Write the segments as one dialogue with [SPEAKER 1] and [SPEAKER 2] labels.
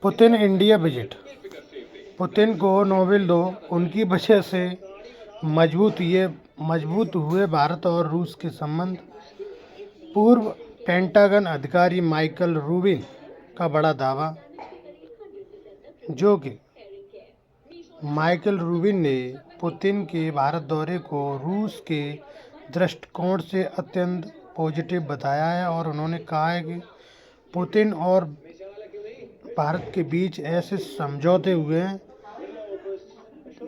[SPEAKER 1] Putin India visit. Putin को Nobel दो, उनकी वजह से मजबूत हुए भारत और रूस के संबंध। पूर्व पेंटागन अधिकारी माइकल रूबिन का बड़ा दावा, जो कि माइकल रूबिन ने पुतिन के भारत दौरे को रूस के दृष्टिकोण से अत्यंत पॉजिटिव बताया है और उन्होंने कहा है कि पुतिन और भारत के बीच ऐसे समझौते हुए हैं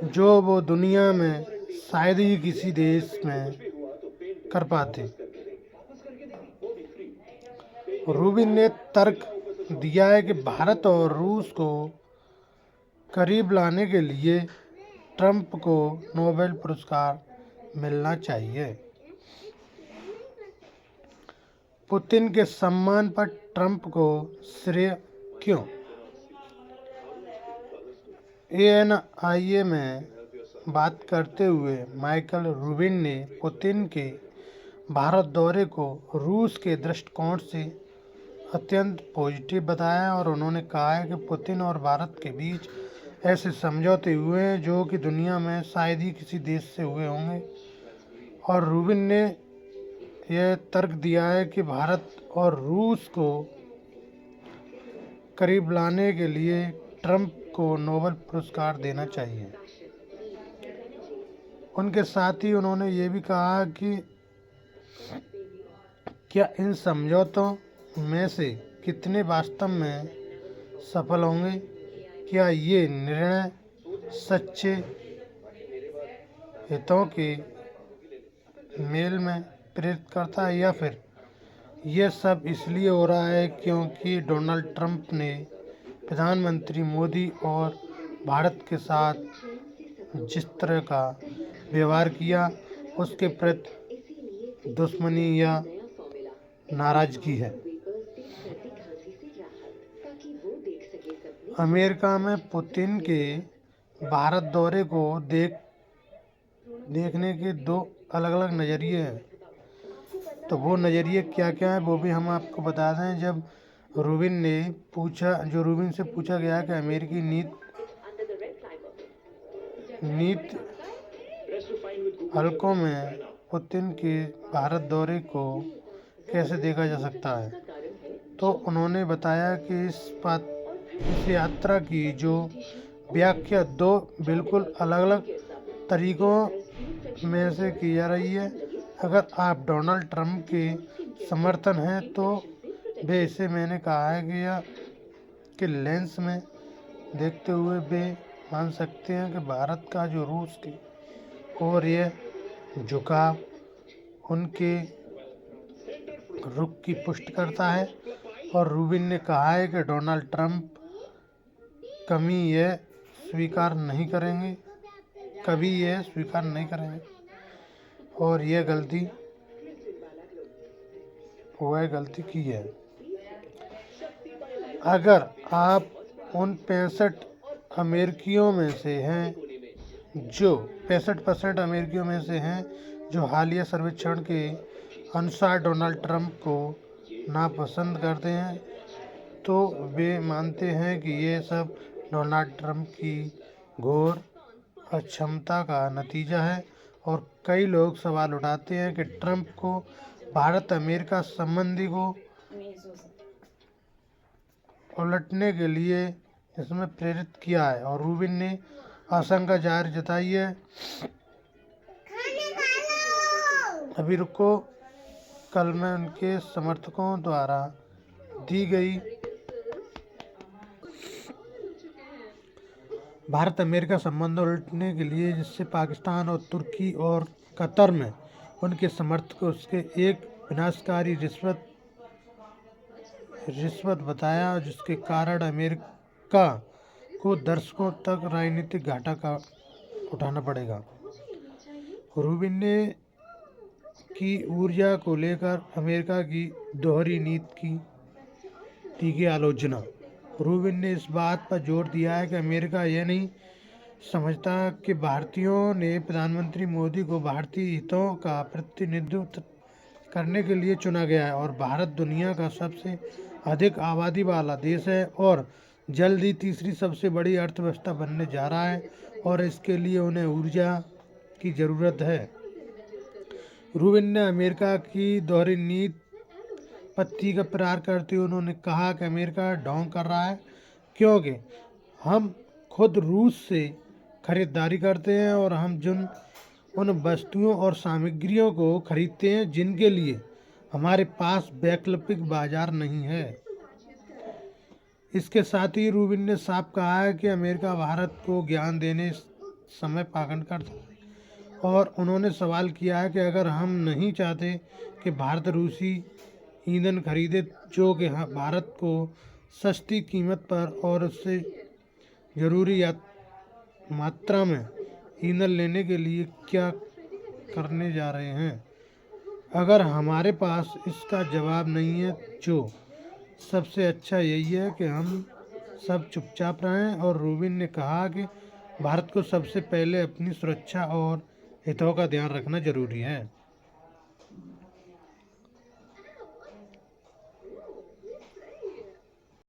[SPEAKER 1] जो वो दुनिया में शायद ही किसी देश में कर पाते। रूबिन ने तर्क दिया है कि भारत और रूस को करीब लाने के लिए ट्रंप को नोबेल पुरस्कार मिलना चाहिए। पुतिन के सम्मान पर ट्रंप को श्रेय क्यों? ANIA में बात करते हुए माइकल रूबिन ने पुतिन के भारत दौरे को रूस के दृष्टिकोण से अत्यंत पॉजिटिव बताया और उन्होंने कहा है कि पुतिन और भारत के बीच ऐसे समझौते हुए हैं जो कि दुनिया में शायद ही किसी देश से हुए होंगे। और रूबिन ने यह तर्क दिया है कि भारत और रूस को करीब लाने के लिए ट्रंप को नोबेल पुरस्कार देना चाहिए। उनके साथ ही उन्होंने ये भी कहा कि क्या इन समझौतों में से कितने वास्तव में सफल होंगे? क्या ये निर्णय सच्चे हितों के मेल में प्रेरित करता है या फिर यह सब इसलिए हो रहा है क्योंकि डोनाल्ड ट्रंप ने प्रधानमंत्री मोदी और भारत के साथ जिस तरह का व्यवहार किया उसके प्रति दुश्मनी या नाराजगी है। अमेरिका में पुतिन के भारत दौरे को देखने के दो अलग अलग नज़रिए हैं। तो वो नज़रिए क्या क्या है वो भी हम आपको बता दें। जब रूबिन से पूछा गया कि अमेरिकी नीति हलकों में पुतिन के भारत दौरे को कैसे देखा जा सकता है, तो उन्होंने बताया कि इस यात्रा की जो व्याख्या दो बिल्कुल अलग अलग तरीकों में से की जा रही है। अगर आप डोनाल्ड ट्रंप के समर्थन हैं तो वे इसे मैंने कहा है कि लेंस में देखते हुए वे मान सकते हैं कि भारत का जो रूस की और यह झुकाव उनके रुख की पुष्टि करता है। और रूबिन ने कहा है कि डोनाल्ड ट्रंप कभी यह स्वीकार नहीं करेंगे और वह गलती की है। अगर आप उन 65% अमेरिकियों में से हैं जो हालिया सर्वेक्षण के अनुसार डोनाल्ड ट्रंप को नापसंद करते हैं, तो वे मानते हैं कि ये सब डोनाल्ड ट्रंप की घोर अक्षमता का नतीजा है। और कई लोग सवाल उठाते हैं कि ट्रंप को भारत अमेरिका संबंधी को उलटने के लिए इसमें प्रेरित किया है। और रूबिन ने आशंका जाहिर जताई है अभी रुको कल में उनके समर्थकों द्वारा दी गई भारत अमेरिका संबंध उलटने के लिए, जिससे पाकिस्तान और तुर्की और कतर में उनके समर्थकों उसके एक विनाशकारी रिश्वत बताया, जिसके कारण अमेरिका को दशकों तक राजनीतिक घाटा का उठाना पड़ेगा। रूबिन ने की ऊर्जा को लेकर अमेरिका की दोहरी नीति की आलोचना। रूबिन ने इस बात पर जोर दिया है कि अमेरिका यह नहीं समझता कि भारतीयों ने प्रधानमंत्री मोदी को भारतीय हितों का प्रतिनिधित्व करने के लिए चुना गया है और भारत दुनिया का सबसे अधिक आबादी वाला देश है और जल्द ही तीसरी सबसे बड़ी अर्थव्यवस्था बनने जा रहा है और इसके लिए उन्हें ऊर्जा की ज़रूरत है। रूबिन ने अमेरिका की दोहरी नीति पत्ती का प्रहार करते हुए उन्होंने कहा कि अमेरिका ढोंग कर रहा है, क्योंकि हम खुद रूस से खरीदारी करते हैं और हम उन वस्तुओं और सामग्रियों को खरीदते हैं जिनके लिए हमारे पास वैकल्पिक बाजार नहीं है। इसके साथ ही रूबिन ने साफ कहा है कि अमेरिका भारत को ज्ञान देने समय पाखंड करता है और उन्होंने सवाल किया है कि अगर हम नहीं चाहते कि भारत रूसी ईंधन खरीदे जो कि भारत को सस्ती कीमत पर और उससे ज़रूरी मात्रा में ईंधन लेने के लिए क्या करने जा रहे हैं। अगर हमारे पास इसका जवाब नहीं है, जो सबसे अच्छा यही है कि हम सब चुपचाप रहें। और रूबिन ने कहा कि भारत को सबसे पहले अपनी सुरक्षा और हितों का ध्यान रखना जरूरी है।